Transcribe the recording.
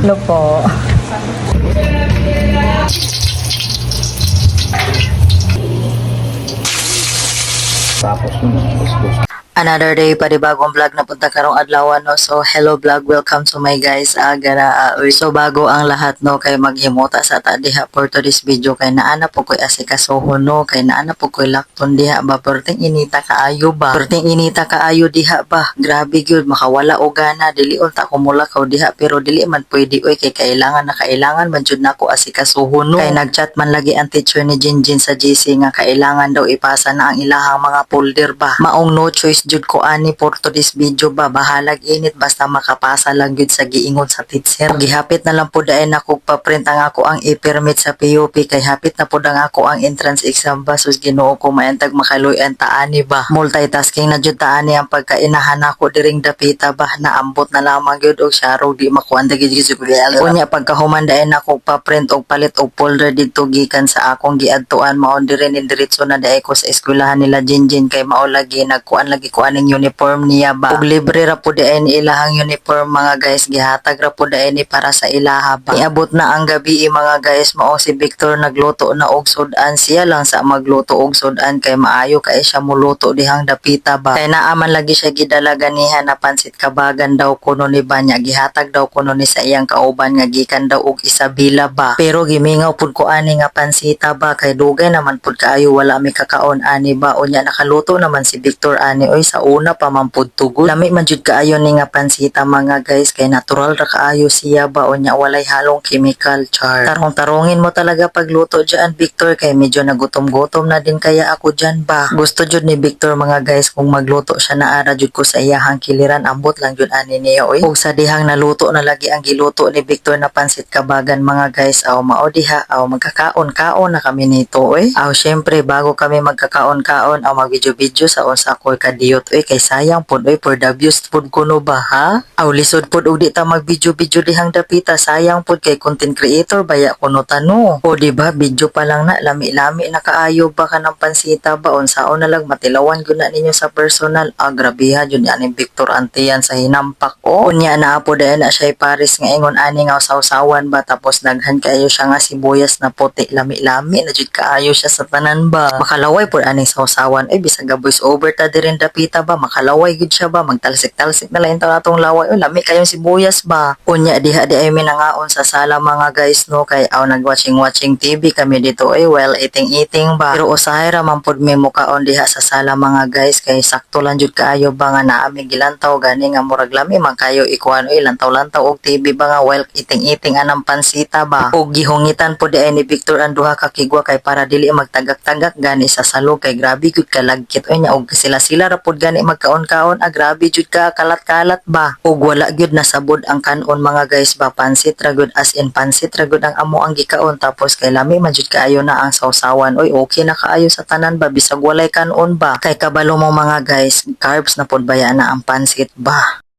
Hello po. Tapos yun, kuskus. Another day pa di bagong vlog na punta karong adlaw no. So hello vlog, welcome to my guys. So bago ang lahat no kay maghimota sa ta diha for today's video kay naana po koy asikasohon no kay naana po koy lakton diha ba perting inita kaayo ba. Perting inita kaayo diha ba. Grabe gyud makawala og gana dili unta ko mulakaw diha pero dili man pwede oy kay kailangan man jud nako asikasohon no. Kay nagchat man lagi ang teacher ni Jinjin sa GC nga kailangan daw ipasa na ang ilahang mga folder ba. Maong no choice jud ko ani for today's video ba bahalag init basta makapasa lang gyud sa giingon sa teacher. Gihapit na lang po dayon ako pa-print ang ako ang i-permit sa PUP kay hapit na po ang ako ang entrance exam ba sus Ginoo ko maentag makaluyan ta ani ba. Multitasking na jud ta ani ang pagkainahan ako diring dapita ba naambot na lamang gyud og syaro di makuanda gyud unya pagkahuman dayon ako pa-print og palit og folder didto gikan sa akong giadtuan mao dire ni diretso na daay ko sa eskwelahan nila Jinjin kay mao lagi nagkuan lagi ko aning uniform niya ba. Ug libre ra po dayon ilahang uniform mga guys gihatag ra po dayon para sa ilaha ba. Iabot na ang gabi mga guys mao si Victor nagluto na og sudan siya lang sa magluto og sudan kay maayo kay siya muluto dihang dapita ba. Kay naaman lagi siya gidala ganihan na pansit kabagan daw kuno ni Banya gihatag daw kuno ni sa iyang kauban nga gikan daw og Isabela ba. Pero gimingaw pud ko ani nga pansita ba kay dugay naman pud kaayo wala mi kakaon ani ba unya nakaluto naman si Victor ani oy sa una pa man pud tugod. Lami man jud kaayo ni nga pansita mga guys kay natural ra kaayo siya ba unya walay halong chemical char. Tarong-tarongin mo talaga pagluto diyan Victor kay medyo nagutom-gutom na din kaya ako diyan ba. Gusto jud ni Victor mga guys kung magluto siya na ara jud ko sa iyahang kiliran ambot lang jud ani niya oy. Ug sa dihang naluto na lagi ang giluto ni Victor na pansit kabagan mga guys aw mao diha aw magkakaon-kaon na kami nito oy. Aw syempre bago kami magkakaon-kaon aw mag-video-video sa unsa ko kadiyot oy kay sayang pud oy for the views pud kuno ba ha. Aw lisod pud og di ta mag-video-video dihang dapita sayang pud kay content creator baya kuno tano. O di ba video pa lang na lami-lami na kaayo ba ka ng pansita ba unsaon na lang matilawan gyud na ninyo sa personal. Grabiha jud ani Victor Antian sa hinampak o. Unya na po dayon na siya Paris nga ingon ani nga sawsawan ba tapos daghan kaayo siya nga sibuyas na puti lami-lami na jud kaayo siya sa tanan ba. Makalaway pud ani sawsawan ay bisag ga voice over ta dirin dapita ba makalaway gud siya ba magtalsik-talsik na lang atong laway o lami kayong sibuyas ba. Unya diha di ay minangaon sa sala mga guys no kay aw nagwatching TV kami dito ay well eating ba pero usahay ra man pud mi mukaon diha sa sala mga guys kay sakto lang jud kaayo ba nga naami gilantaw gani nga murag lami man kayo ikuan oy lantaw-lantaw og TV ba nga well eating anang pansita ba. Og gihungitan pud di ay ni Victor ang duha ka kigwa kay para dili magtagak-tagak gani sa salog kay grabe gud kalagkit oy nya og sila ra pud gani magkaon-kaon grabe jud ka kalat-kalat ba. Og wala gyud nasabod ang kanon mga guys ba pansit ra gyud as in pansit ra gyud ang amo ang gikaon tapos kay lami man jud kaayo na ang sawsawan oy okay na kaayo sa tanan ba bisag walay kanon ba kay kabalo mo mga guys carbs na pud baya na ang pansit ba.